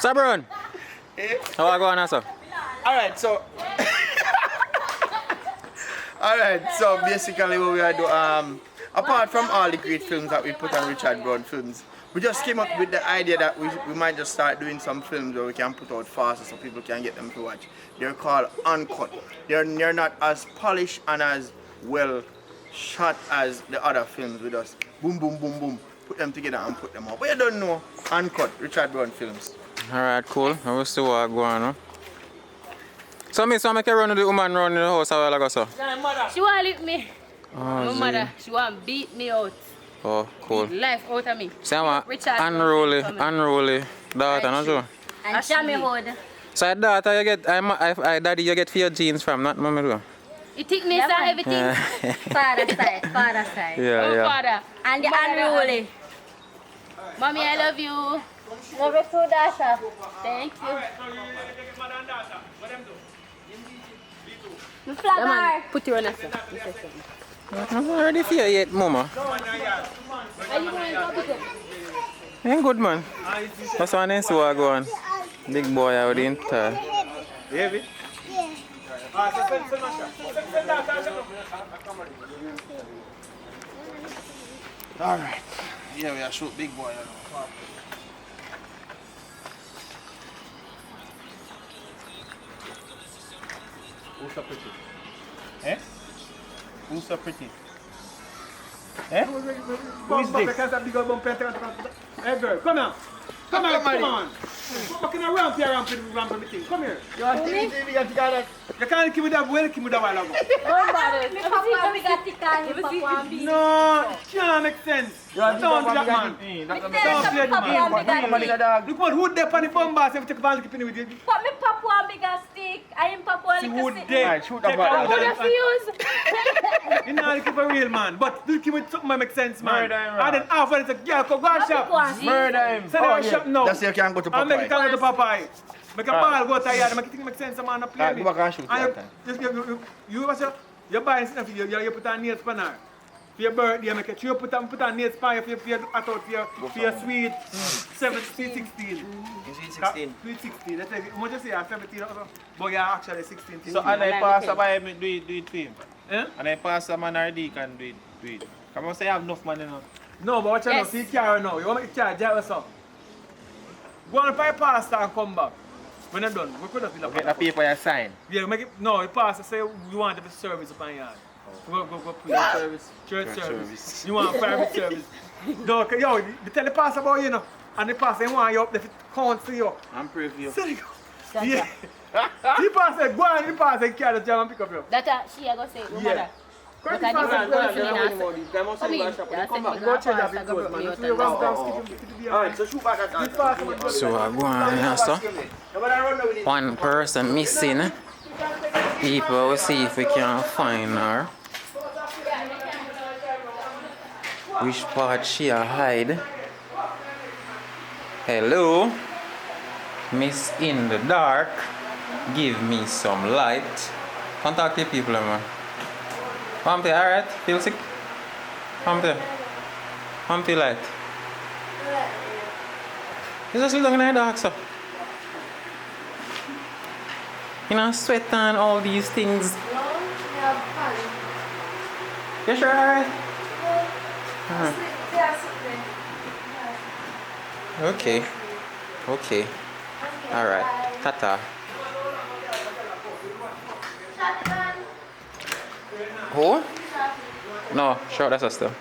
Cyberone, how are you going, sir? Alright, so basically what we are doing, apart from all the great films that we put on Richard Brown Films, we just came up with the idea that we might just start doing some films where we can put out faster so people can get them to watch. They're called Uncut. They're not as polished and as well shot as the other films. We just boom, boom, boom, boom, put them together and put them out. But you don't know Uncut, Richard Brown Films. Alright, cool. I will see what going on. So I make you run with the woman around in the house a while ago, so? She want to lick me. Oh, My mother, she want to beat me out. Oh, cool. Beat life out of me. See, I'm Richard unruly daughter, no so? And Shammy hood. So daughter you get, daddy you get for your genes from, not mommy though? You think me say everything? Father side. Yeah. Father. And the unruly. Mommy, I love you. Love you too, Dasha. Thank you. The flagger. Put you on a sir. I'm not ready for you yet, mama. Are you going to go pick up? Ain't good, man. That's one I see what go on. Big boy out in there. Heavy? Alright. Yeah, we are shoot big boy. Who's so pretty? Eh? Who's so pretty? Eh? Who is this? Hey girl, come here. Come on. Fucking around here around the thing. Come here. You can't keep with that well, keep with that while ago. No, it can't make sense. Don't do that, man. Don't play the game. Look what who there on the bomb boss if you take advantage of with you. But me pop one bigger stick. I am pop one See little who stick. there. Shoot Take that out ball. that. Fuse. You know, keep a real man. But do keep with something that makes sense, man. Murder him, And then after it's a girl, go and shop. Murder him. Say they shop now. That's how you can go to And make it Popeye. can go to Popeye. Make a ball go to yard, make it make sense, man. Play Go back and shoot that time. you buy stuff, you put on nail spanner. For your birthday, make it. You put on nail spanner for your sweet 16. Sweet 16. Sweet 16. That's like, what you say, 17 also? But you're actually 16. So, and I pass by me do it for him. Eh? And I pass a man or D can do it. Come on, say I have enough money now. No, but watch out now. Yes. See carry now. You want to make carry, drive us up. Go on by pasta and come back. When I'm done, we could have been Get the paper you sign. Yeah, make it. No, you pass. Say you want to have a service upon yard. Go put your service. Church service. You want private service. No, yo, they tell the pastor about you know, and the pastor want you up there to count for you. I'm praying for you. So you, yeah. The pastor go on, the pastor carry the jam and pick up you. That she I go say, no Yeah. matter. But I Go didn't go to me now. Come in. Come back. Go change that because man. So you run down, skip the Alright, so shoot back at that. So I go on here, so. One person missing. People will see if we can find her. Which part she a hide? Hello? Miss in the dark. Give me some light. Contact the people, man. Humpty, alright? Feel sick? Humpty. Humpty light. You just look in the dark, so. You know, sweat and all these things. You sure, alright? Okay. Alright. Tata. Who? No, sure, that's us though.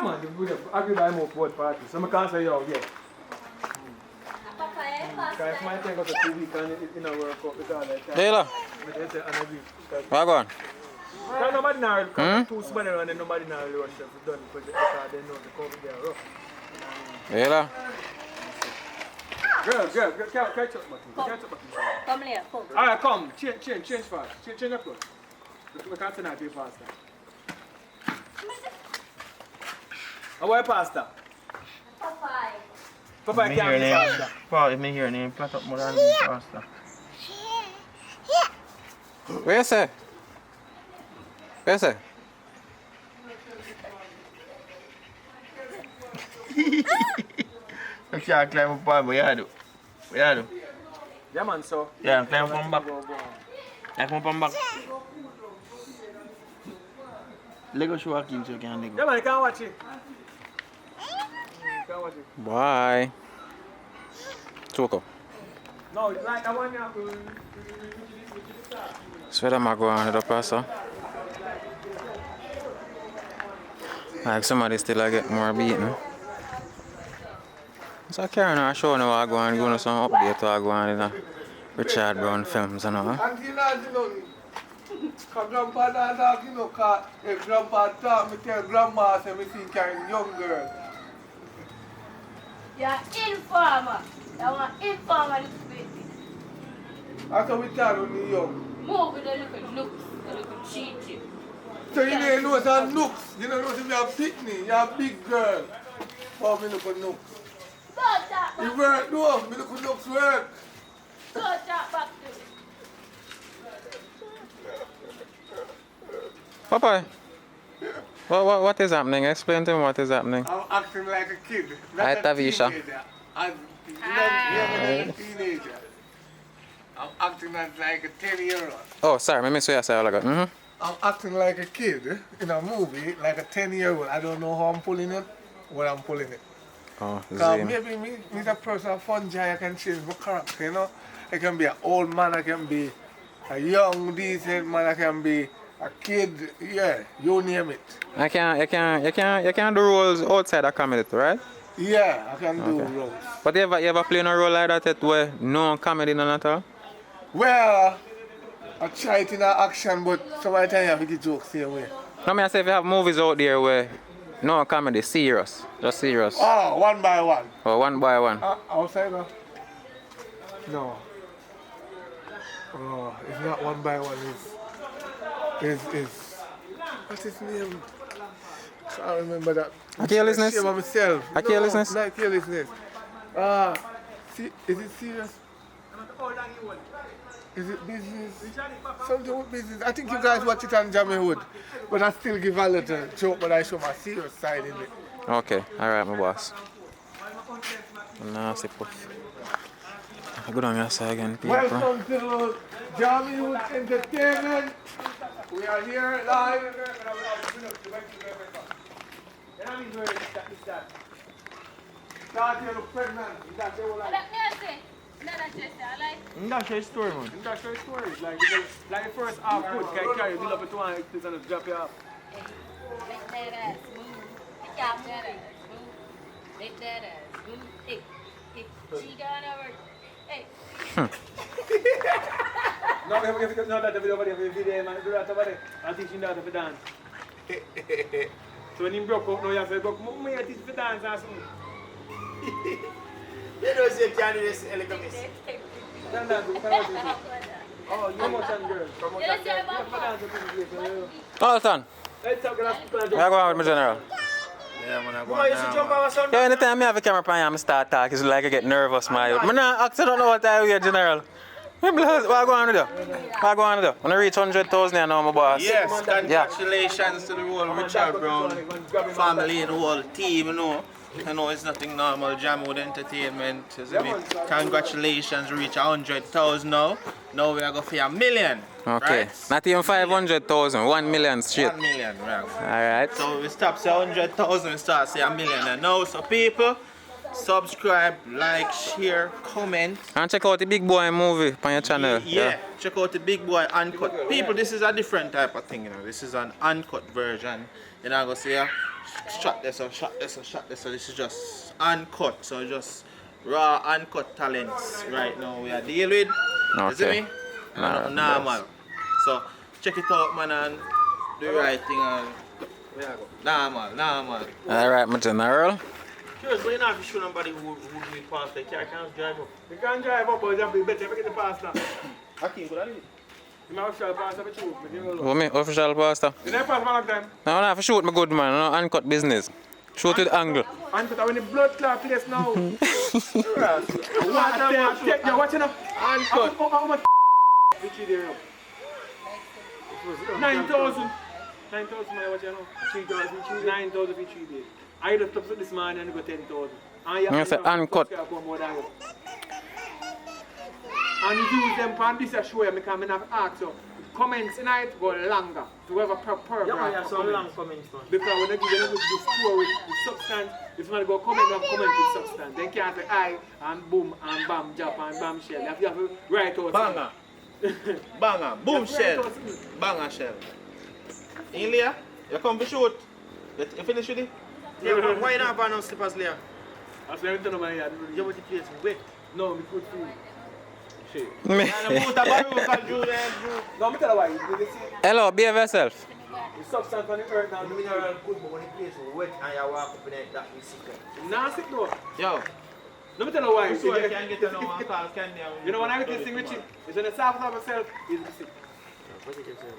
man, I agree by more both parties. So I can't say, yo, yeah. Papa, eh, Because if my thing goes to 2 weeks and it don't work out because I can't. Taylor, I say, and I agree. where going? Because nobody now, because too small and then nobody now rush them to done because they know the cover they are rough. Taylor. Girl, catch up, Matthew. Catch up, Matthew. Come here, come. Alright, come, change fast. Change your clothes. We can't tonight be faster. How are you, Pastor? Papa. Papa, I can't be faster. Paul, if me hear name, plat up more than faster. Where you say? Where you say? You can't climb up on, but you do. You do. Yeah, man, so. Yeah, climb up on back. Climb up on back. Lego show Ackeen so you can Lego. Yeah, man, you can't watch it. You can't watch it. Bye. Choco. No, it's like that one you have to. So where am I going to the pastor? Like somebody still get more beaten. So Karen I show now I go and go to some update to I go on in the Richard Brown films and all. Until now, you know, because grandpa don't talk, you know, because if grandpa talk, me tell grandma, say me think I'm young girl. You're informer. You want informer this baby. That's how we talk when we young. Move with the little looks, the little cheat. So you didn't know some nooks. You don't know if you're a picnic, you're a big girl. Oh, me look at nooks. Don't talk You back. work, no, me look at nooks work. Don't talk back to me. Papa, what is happening? Explain to me what is happening. I'm acting like a kid. Hi, Tavisha. I'm a teenager. I'm acting as like a 10-year-old. Oh, sorry, I missed what you said all ago. I'm acting like a kid in a movie, like a 10-year-old. I don't know how I'm pulling it, when I'm pulling it. Oh, Because Zane. maybe me a person of fungi, I can change my character, you know. I can be an old man, I can be a young, decent man, I can be a kid, yeah, you name it. You can do roles outside of comedy, too, right? Yeah, I can do roles. But you ever play in a role like that where no comedy none at all? Well, I try it in an action, but sometimes you have to get jokes the same way. No, I say if you have movies out there where no comedy, serious, just serious. Oh, one by one. Or one by one. Outside of? No. Oh, it's not one by one. It's what's his name? I can't remember that. Carelessness? Shame of myself. A carelessness? No, not carelessness. Is it serious? Is it business? Something with business. I think you guys watch it on Jammy Hood, but I still give a little joke, but I show my serious side in it. Okay, alright, my boss. Nasty puff. I go down your side again, people. Welcome to Jammy Hood Entertainment. We are here live. Start here look pregnant. That's your life. Let me say. Let us just say, I like. That's your story, man. That's your story. Like first half good, can carry build up it to one, and just drop you off. Let that ass move. Let that ass move. Let that ass move. Hey, hey, she gone over. Hey. No, that video over there, video, man, do that over there. I teach him that to dance. So when he broke up, now you have to go, Mummy, I teach you to dance or something. You know, you can't do this, Elikamis. Dance, oh, you come on, girl. Come on, Yes, girl. yeah, You have to dance with people. Alton, Let's talk about people. I go out with my general. Yeah, man, I go Mama, you should jump over son. Yeah, anytime I have a camera on you, I start talking, it's like I get nervous, man. I'm not actually don't know what I wear, general. What I go on to do? What I go on to do? When I reach 100,000 I know my boss. Yes, congratulations to the whole Richard Brown family and the whole team, you know. I know it's nothing normal, Jam with entertainment. You see me? Congratulations, reach 100,000 now. Now we are going for 1 million. Okay. Right? Not even 500,000, 1 million straight. 1 million, right. Alright. So we stop say 100,000, we start say 1 million. And now, so people, subscribe, like, share, comment. And check out the Big Boy movie on your channel. Yeah, check out the Big Boy Uncut. People, this is a different type of thing, you know. This is an uncut version. You know, I go say, shot this or shot this or shot this. So this is just uncut. So just raw uncut talents right now we are dealing with. You see Okay. me? Nah, Normal. So check it out, man, and do the right thing. And normal. Alright, my general. Curious, but you not have to show somebody who do it past the car can't drive up. You can't drive up, but you have to be better if you get the pass now. Ackeen, could I do it? You might have to pass up a tube, but you know. What me? Official pastor? You never pass for a long time. No, no, for shoot my good man. No, uncut business. Shoot with angle. And put when the blood clot place now. Right. You're watching up. Uncut. How much which you there? 9,000. 9,000 my watch you know. 3,000, 9,000 each day. I left up this man and go 10,000. You say uncut. And you use them on this show because I have asked you. Comments tonight go longer. To have a paragraph. Yeah, yeah, some long comments, man. Because when you give them the story with substance, if you go comment with substance, then can't say I and boom and bam jump and bam shell. You have to write out. Banger. Banger. Boom shell. Banger shell. In Leah, you come to shoot. You finish with it? Yeah, why not have no slippers, Leah? That's why I don't know my yard. You want the place wet? No, me put food. Shit. And the boot a barrel can do that. No, me tell you why. You see, Hello, behave yourself. the substance on the earth now. The mineral good, but when the place is wet and you walk up in it, that we sick. Nah, sick though. Yo, Let me tell you why. so you can get to know and call Candy. You know when I get this thing with you, it's when the soft of myself is sick.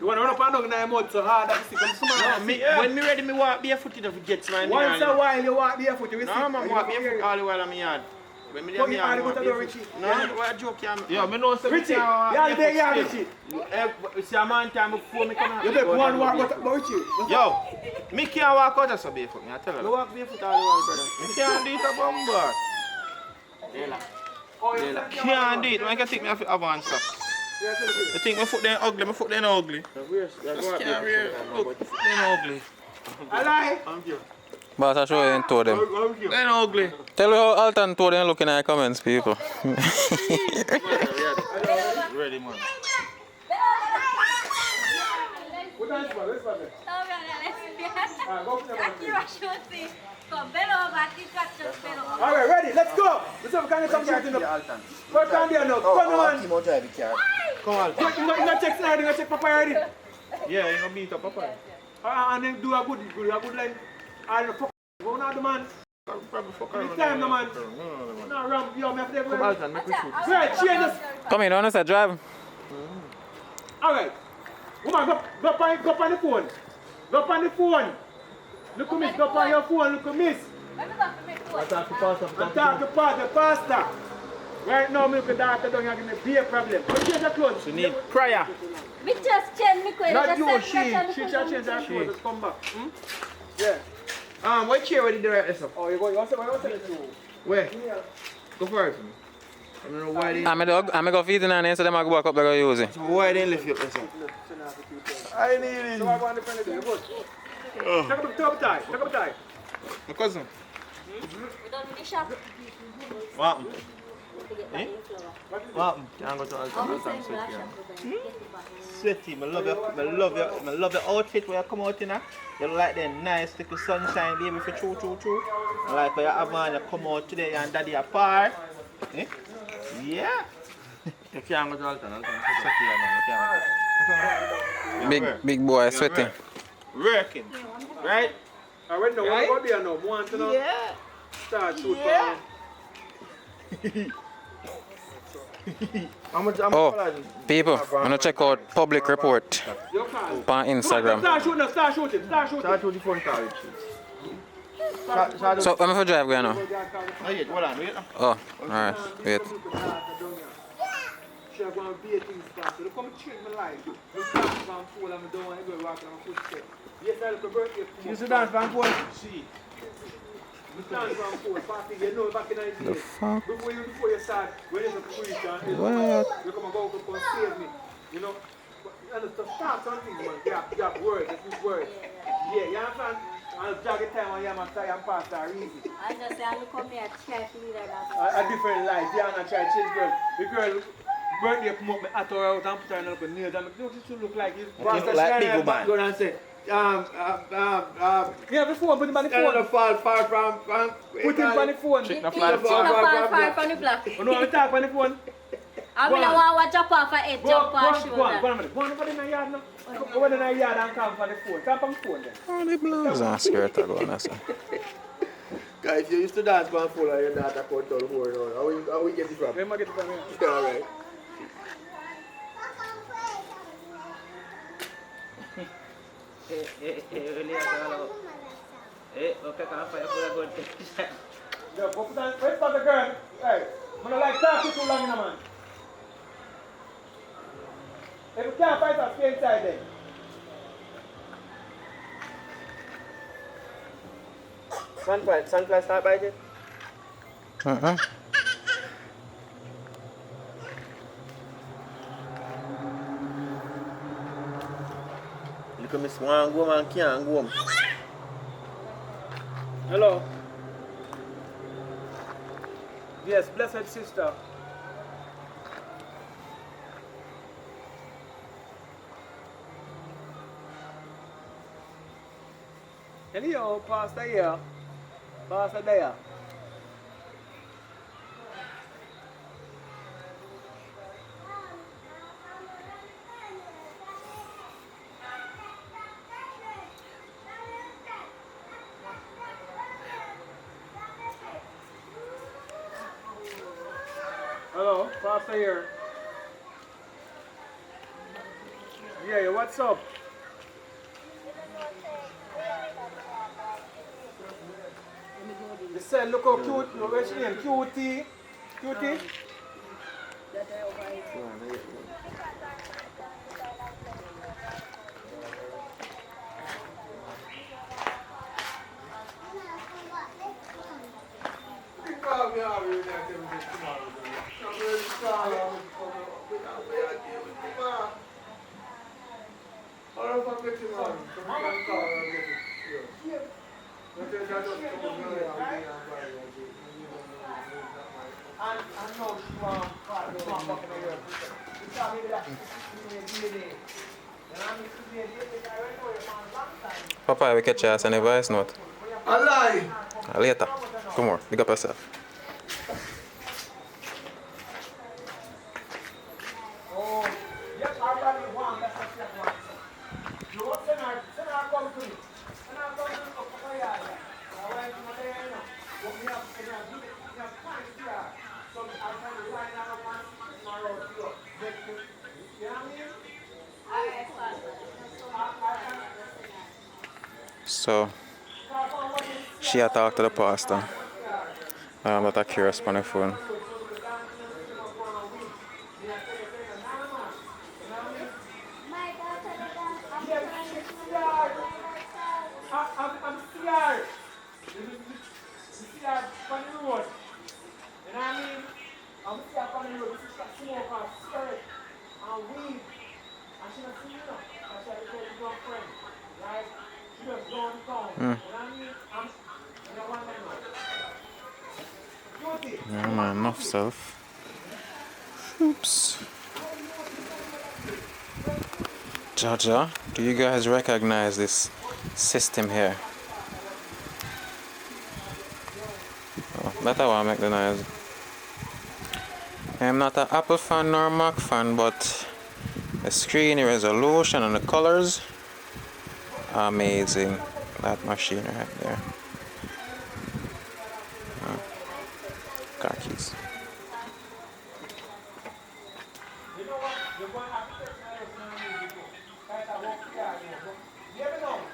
You want to run up and down in 9 months so hard that you sick. I'm smart. When me ready, me walk barefoot, you know, get my Once a while you walk barefoot, you will No, sick. man, walk barefoot all the while I'm in yard. When me Come there, here, me go to the Richie. No, what joke you Yo, me know some Richie, yeah, there you are, Richie. See a man time before me come out. You take one walk, but Richie. Yo, me can't walk out of so barefoot, me I tell Me you. walk barefoot all the while, brother. Me can't do it a bumper. Oh, you Can't do it, man. I can take me off the advance socks. You think my foot then ugly, my foot then ugly. Just can't really look, my foot then ugly. I lie. Boss, I show you and told them. Then ugly. Tell me how Alton told them looking at the comments, people. Ready, man. What time is it? Let's go there. Go for the man. All right, ready? Let's go. Let's have a kind of some shooting up. First time there now. Come on, man. Come on. You gonna check now. You gonna check Papa already. Yeah, you gonna beat up Papa. And then do a good line. And fuck. Go now, the man. Probably fuck Any around. time, no man. No. No, Ram. Yo, me have to Come go. on, make me shoot. Right, change this. Come in, honest, I drive. All right. Woman, go on the phone. Go on the phone. Look at miss. Go on your phone. Look at miss. I'm talking to pastor. Right now, me look at doctor down here give me beer problem. Go change your clothes. You need prayer. Me just change me clothes. Not Just you, send she me shall change her clothes. Just come back. Yeah. What chair did you write this up? Oh, you want to say it too? Where? Go for it. I don't know why they... I'm a dog. I'm going to feed in and so them I go back up there and use it. So why they lift you up this up? I need it. So I go on the pen again. Good. Take up the tie. Take up the tie. My cousin. We done with the shop. What? Eh? What? Can't go to Alton. Sweaty, I love your outfit where you come out in. You look like the nice little sunshine baby for true. Like when you have man, you come out today and daddy apart. Eh? Yeah. You can't go to Alton. Big boy, sweating. Working. Right? I went now. What about there now? Want to know? Yeah. Start shoot. Yeah. Oh, people, I'm going to check out public report Your call. on Instagram. Start shooting now. Start shooting. Start with the phone call. So, I'm going to drive going now. Wait, hold on, wait. Oh, alright, wait. Should have gone be a thing start. So they come change my life. You start from pool and I don't want to go walking on footsteps. Yes, I look a birthday. You used to dance from phone? See. You stand from pool, party, you know back in the days. fuck? Before you start, when you're a preacher, you What? come and go up and save me. You know? And to start something, man, you have words, you use words. Yeah, you understand? And jog the time when you're a tie and pass are easy. I just say, I look come here, try to lead her. A different life, yeah, and I try to change girl. The girl birthday come up, me at her out and put her in a nails and make, don't you look like you. Look like big woman. Go and say, Yeah, the phone, put him on the phone. Fall far from Put him on the phone. Chick no It's fall not far. far from the block. You know how to talk on the phone? I'm Go gonna on. want to jump off her head, Go jump on, off go on, shoulder. go on, go on over in the yard now. Go over in the yard and come on the phone. Come on the phone then. Oh, the blouse and skirt are going, that's all. Guys, you used to dance one full and your daughter called down more now. How we get it from? Let me get it from here. Yeah, alright. Yo, go put on, where's the girl? Hey, I'm not like talking too long, man. If you can't fight us, stay inside then. Sunfly start biting? Look at me swan go and can't go. Hello. Yes, blessed sister. Hello, Pastor here. Pastor there. Hello, Pastor here. Yeah, what's up? They said, look how cute, what's your name? Cutie? Cutie? Papa, we catch us on a voice note. A lie! Later. Come on, big up yourself. Oh, yes, I got one. That's what I want. You want to send her come to me. Send her come to me. I went to my day, you know. But we have time here. So I'm trying to line up and tomorrow. You know what I mean? So, she had talked to the pastor. I'm not curious on the phone. I'm scared. Scared on the road. You know what I mean? I'm scared on the road. This is that smoke and cigarette and weed. And she don't see me now. And she had to tell her girlfriend. Right? She just gone down. You know what I mean? I don't want them now. Cutie. Yeah, man, enough self. Oops. Jaja, do you guys recognize this system here? Oh, that's how I make the noise. I'm not an Apple fan nor a Mac fan, but the screen resolution and the colors are amazing. That machine right there. Car keys. You know what? You're going to have to take my lesson on music too. Guys, I walk here, you know. But you never know.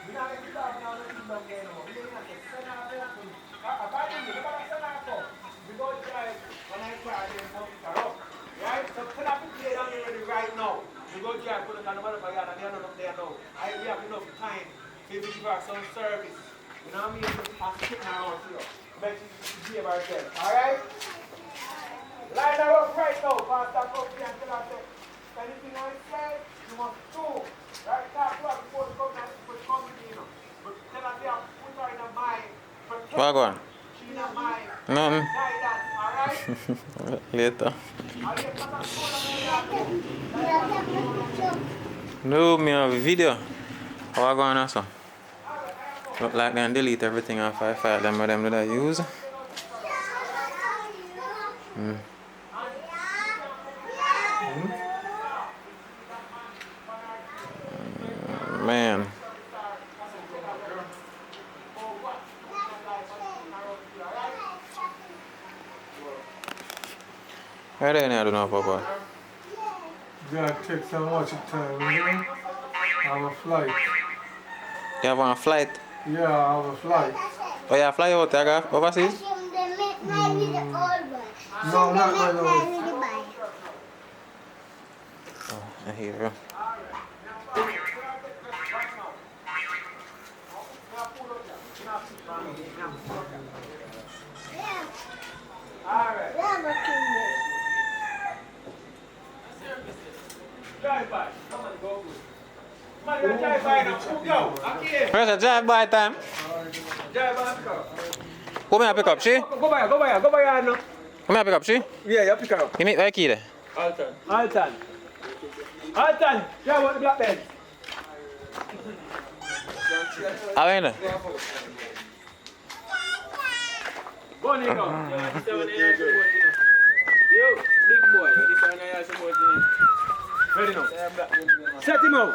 We're not going to start now looking down there no more. We're going to have to send out there to me. Apart from you, we're going to send out for. We go drive when I try to put it up. Right? So put up the play down here ready right now. We go drive, put it on the mother of yard and they're not up there now. We have enough time to give her some service. You know what I mean? I'm sitting around here. Make she give herself. Alright? Line her up right now, Pastor. Come here and tell her, say, anything I say, you must do. Right? Talk to her before you come and come with me, you know. But tell her, say, put her in her mind. Protect What go on? she in her mind. Nothing. Guidance, alright? Later. I'll get Pastor Cole and all that. No, me have a video. How I going on so? Look like they delete everything off I file them with them that I use. Man. Where they now do now, Papa? Gotta take some watch time, you know? I have a flight. You have on a flight? Yeah, I have a flight. Oh yeah, fly out there, go overseas? No, not my nose. Oh, I hear you. Drive by. Come on, go good. Man, you drive by now. Who go? Ackeen. Where's the drive by time? Drive by, pick up. Who may I pick up, she? Go by now. Who may I pick up, she? Yeah, you pick her up. You meet where key there? Alton. Yeah, what the black bed? How are you there? Go on, you go. Yo, big boy, this one I have some more thing. Ready now. Set him out.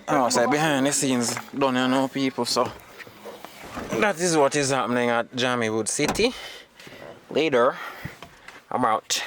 Oh, so behind the scenes, don't know people, so that is what is happening at Jammy Wood City. Later, I'm out.